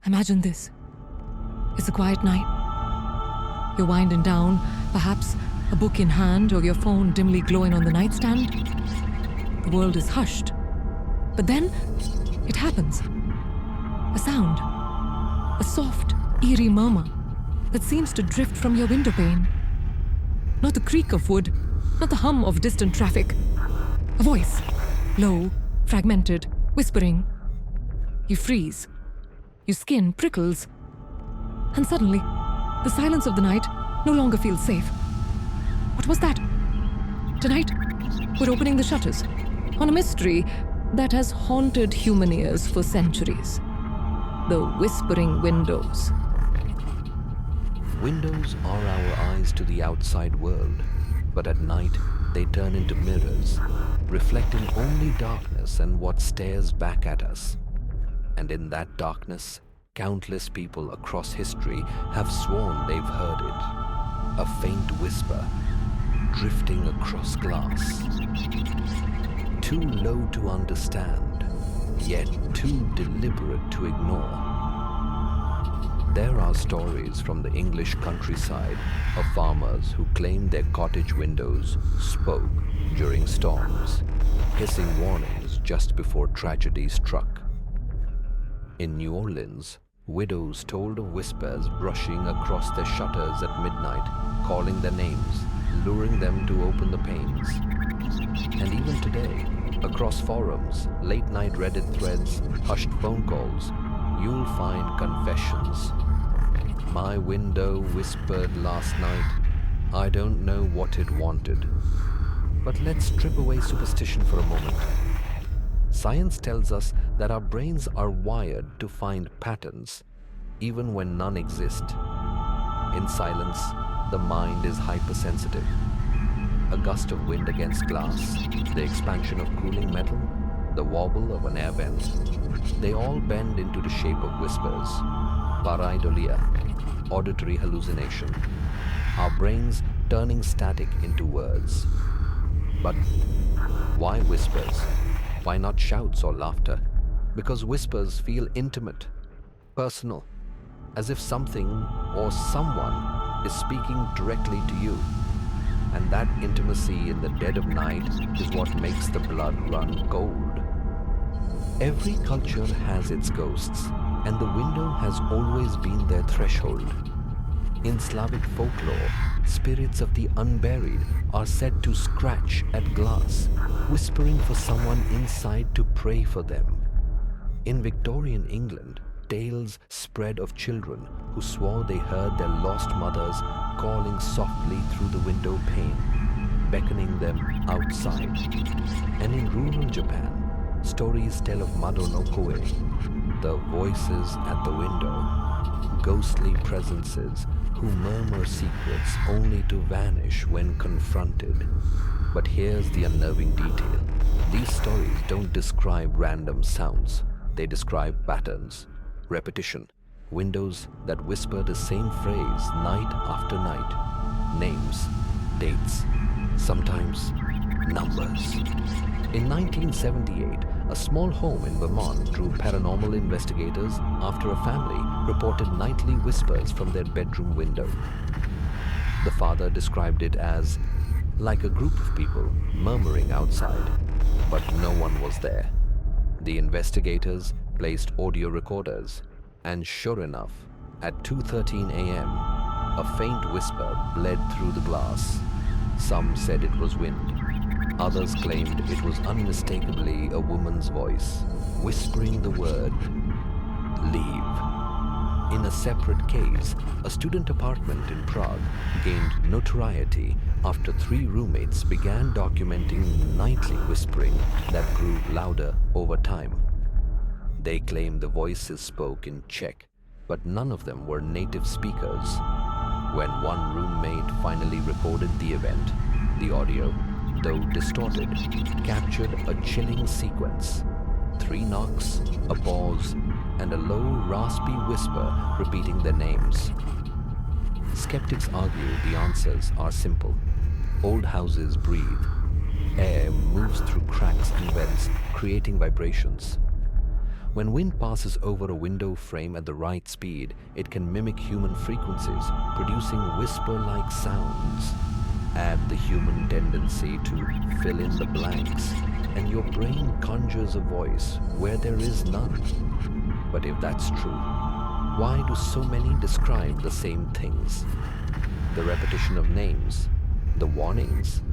Imagine this. It's a quiet night. You're winding down, perhaps a book in hand or your phone dimly glowing on the nightstand. The world is hushed. But then, it happens. A sound. A soft, eerie murmur that seems to drift from your windowpane. Not the creak of wood, not the hum of distant traffic. A voice, low, fragmented, whispering. You freeze. Your skin prickles. And suddenly, the silence of the night no longer feels safe. What was that? Tonight, we're opening the shutters on a mystery that has haunted human ears for centuries. The whispering windows. Windows are our eyes to the outside world, but at night they turn into mirrors, reflecting only darkness and what stares back at us. And in that darkness, countless people across history have sworn they've heard it. A faint whisper, drifting across glass. Too low to understand, yet too deliberate to ignore. There are stories from the English countryside of farmers who claimed their cottage windows spoke during storms, hissing warnings just before tragedy struck. In New Orleans, widows told of whispers brushing across their shutters at midnight, calling their names, luring them to open the panes. And even today, across forums, late-night Reddit threads, hushed phone calls, you'll find confessions. My window whispered last night, I don't know what it wanted. But let's strip away superstition for a moment. Science tells us that our brains are wired to find patterns, even when none exist. In silence, the mind is hypersensitive. A gust of wind against glass, the expansion of cooling metal, the wobble of an air vent, they all bend into the shape of whispers. Pareidolia, auditory hallucination. Our brains turning static into words. But why whispers? Why not shouts or laughter? Because whispers feel intimate, personal, as if something or someone is speaking directly to you. And that intimacy in the dead of night is what makes the blood run cold. Every culture has its ghosts, and the window has always been their threshold. In Slavic folklore, spirits of the unburied are said to scratch at glass, whispering for someone inside to pray for them. In Victorian England, tales spread of children who swore they heard their lost mothers calling softly through the window pane, beckoning them outside. And in rural Japan, stories tell of Mado no Koe, the voices at the window, ghostly presences who murmur secrets only to vanish when confronted. But here's the unnerving detail. These stories don't describe random sounds. They describe patterns, repetition, windows that whisper the same phrase night after night, names, dates, sometimes numbers. In 1978, a small home in Vermont drew paranormal investigators after a family reported nightly whispers from their bedroom window. The father described it as like a group of people murmuring outside, but no one was there. The investigators placed audio recorders, and sure enough, at 2:13 a.m., a faint whisper bled through the glass. Some said it was wind. Others claimed it was unmistakably a woman's voice, whispering the word, leave. In a separate case, a student apartment in Prague gained notoriety after 3 roommates began documenting nightly whispering that grew louder over time. They claimed the voices spoke in Czech, but none of them were native speakers. When one roommate finally recorded the event, the audio, though distorted, captured a chilling sequence. 3 knocks, a pause, and a low, raspy whisper repeating their names. Skeptics argue the answers are simple. Old houses breathe. Air moves through cracks and vents, creating vibrations. When wind passes over a window frame at the right speed, it can mimic human frequencies, producing whisper-like sounds. Add the human tendency to fill in the blanks, and your brain conjures a voice where there is none. But if that's true, why do so many describe the same things? The repetition of names, the warnings,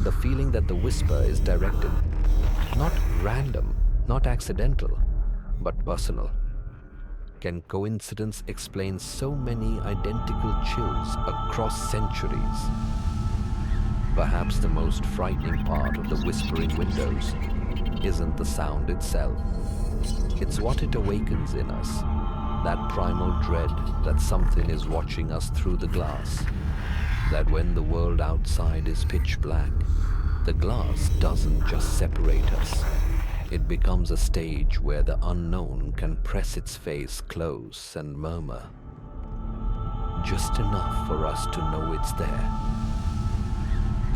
the feeling that the whisper is directed, not random, not accidental, but personal. Can coincidence explain so many identical chills across centuries? Perhaps the most frightening part of the whispering windows isn't the sound itself. It's what it awakens in us, that primal dread that something is watching us through the glass. That when the world outside is pitch black, the glass doesn't just separate us. It becomes a stage where the unknown can press its face close and murmur. Just enough for us to know it's there.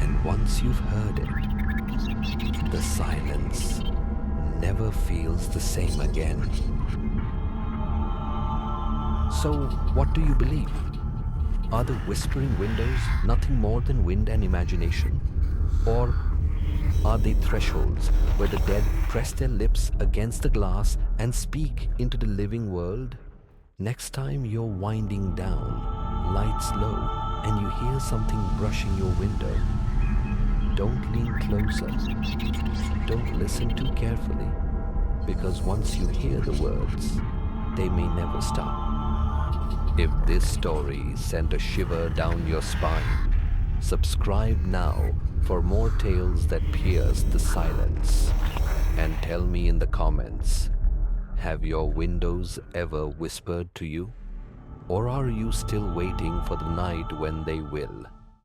And once you've heard it, the silence never feels the same again. So, what do you believe? Are the whispering windows nothing more than wind and imagination? Or are they thresholds where the dead press their lips against the glass and speak into the living world? Next time you're winding down, lights low, and you hear something brushing your window, don't lean closer. Don't listen too carefully, because once you hear the words, they may never stop. If this story sent a shiver down your spine, subscribe now for more tales that pierce the silence. And tell me in the comments, have your windows ever whispered to you? Or are you still waiting for the night when they will?